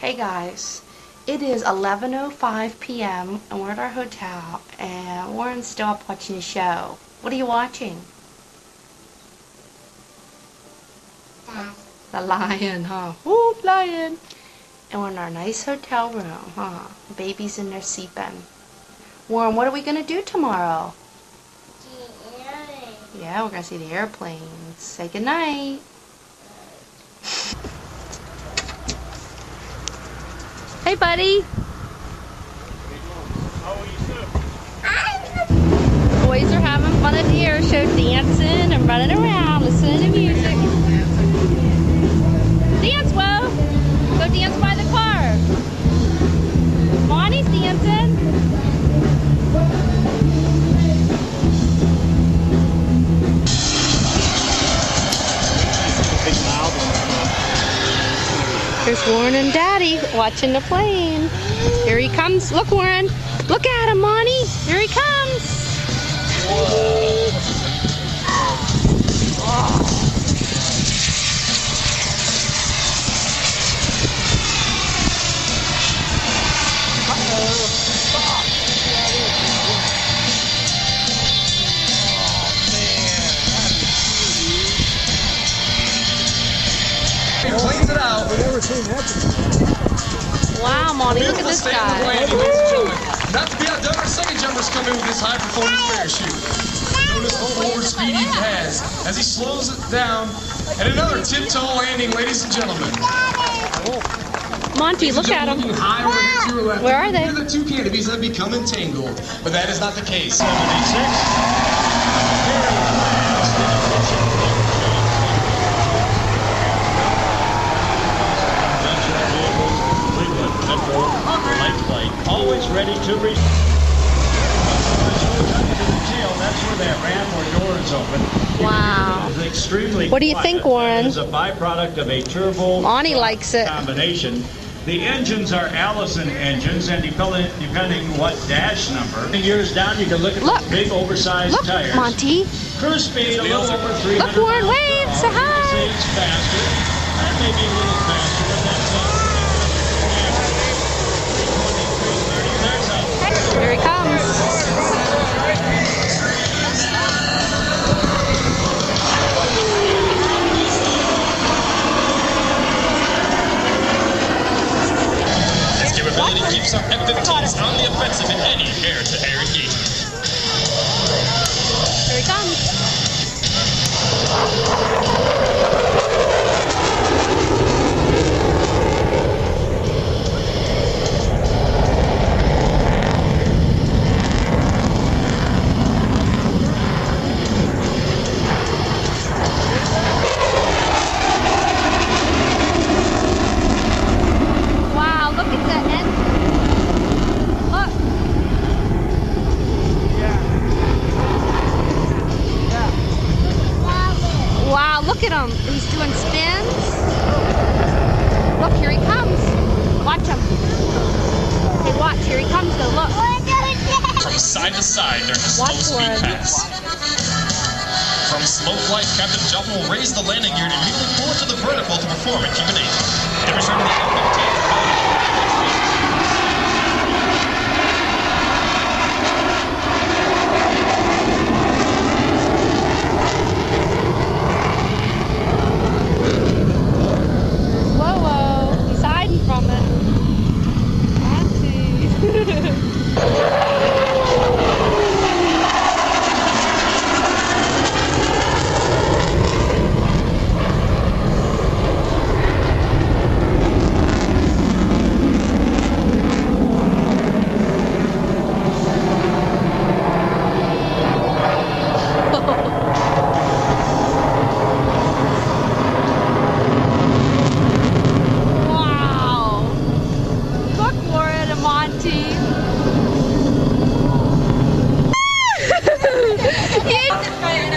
Hey guys, it is 11:05 p.m. and we're at our hotel and Warren's still up watching the show. What are you watching? The lion, huh? Ooh, lion! And we're in our nice hotel room, huh? The baby's in there sleeping. Warren, what are we gonna do tomorrow? Yeah, we're gonna see the airplanes. Say goodnight. Hey, buddy. Boys are having fun at the air show, dancing and running around, listening to music. Dance, Wo! Go dance by the car. Monty's dancing. There's Warren and Daddy watching the plane. Here he comes. Look, Warren. Look at him, Monty. Here he comes. Whoa. Cleans it out. Wow, Monty, look at this guy. Not to be outdone, our second jumper's come in with his high-performance parachute. Notice the forward speed he has as he slows it down. And another tiptoe landing, ladies and gentlemen. Monty, look at him. Where are they? The two canopies have become entangled, but that is not the case. 76. Always ready to receive. That's where that ramp or door is open. Wow. It's extremely what do you think, Warren? It's a byproduct of a turbo Monty likes it. Combination. The engines are Allison engines, and depending what dash number. Years down, you can look at the big oversized tires. Look, Monty. Cruise speed a little over 300. Look, Warren, wave, say hi. It's faster. That may be a little faster, but that's Here he comes. His capability keeps our F-15s on the offensive in any air-to-air engagement. Here he comes. Look at him. He's doing spins. Look, here he comes. Watch him. Hey, watch. Here he comes, though. Look. From side to side during a slow speed pass. From slow flight, Captain Joplin will raise the landing gear and immediately pull it to the vertical to perform a Cubanation, demonstrating the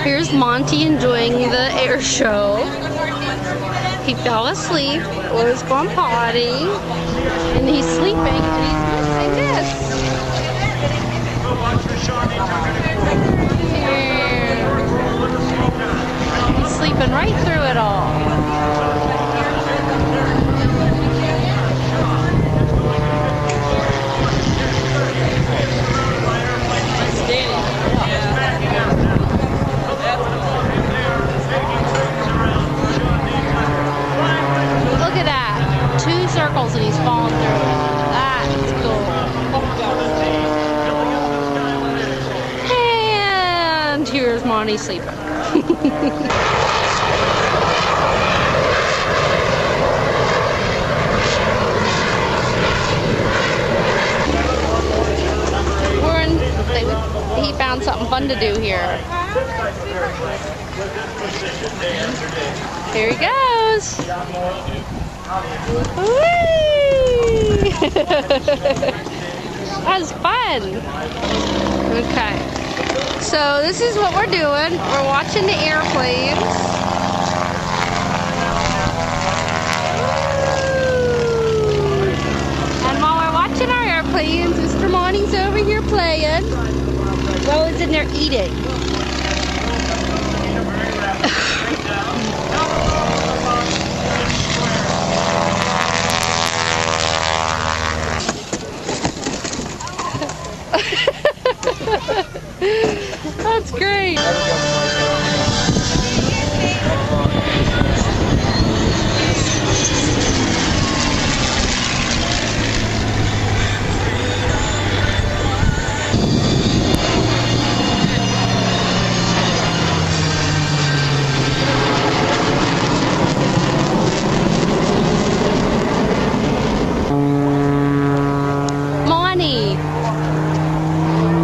Here's Monty enjoying the air show. He fell asleep or was going potty, and he's sleeping, and he's missing this. He's sleeping right through it all. Monty's sleeping. He found something fun to do here. Here he goes. Whee! That was fun. Okay. So this is what we're doing. We're watching the airplanes. And while we're watching our airplanes, Mr. Monty's over here playing. Well, it's in there eating. That's great.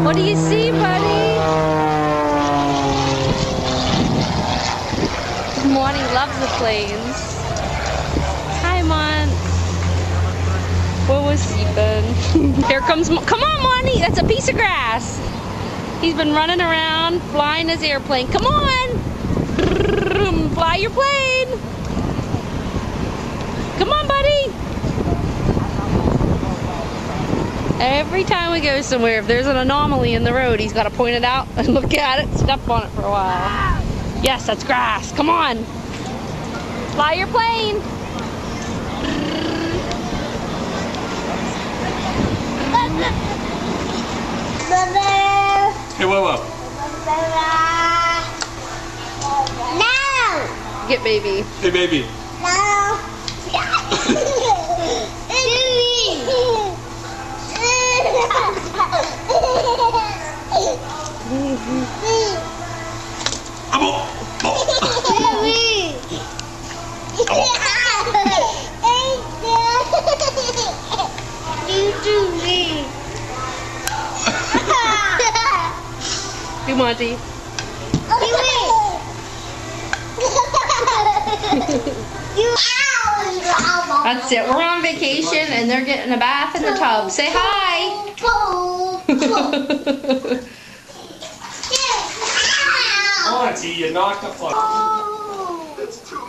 What do you see, buddy? Monty loves the planes. Hi, Mon. What was sleeping? Here comes, come on, Monty. That's a piece of grass. He's been running around, flying his airplane. Come on. Fly your plane. Come on, buddy. Every time we go somewhere, if there's an anomaly in the road, he's got to point it out and look at it, step on it for a while. Yes, that's grass. Come on. Fly your plane. Hey, whoa. No! Get baby. Hey, baby. No! Hey, Monty. That's it. We're on vacation and they're getting a bath in the tub. Say hi. Monty, you knocked the fuck.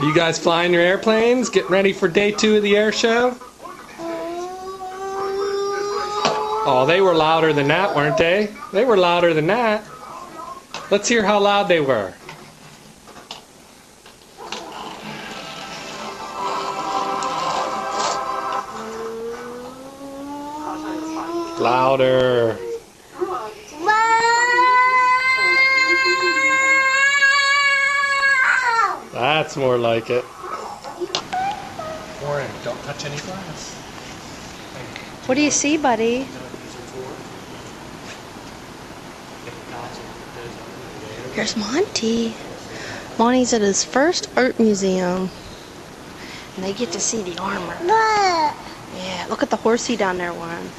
You guys flying your airplanes? Getting ready for day 2 of the air show? Oh, they were louder than that, weren't they? They were louder than that. Let's hear how loud they were. Louder. That's more like it. Warren, don't touch any glass. What do you see, buddy? Here's Monty. Monty's at his first art museum. And they get to see the armor. Yeah, look at the horsey down there, Warren.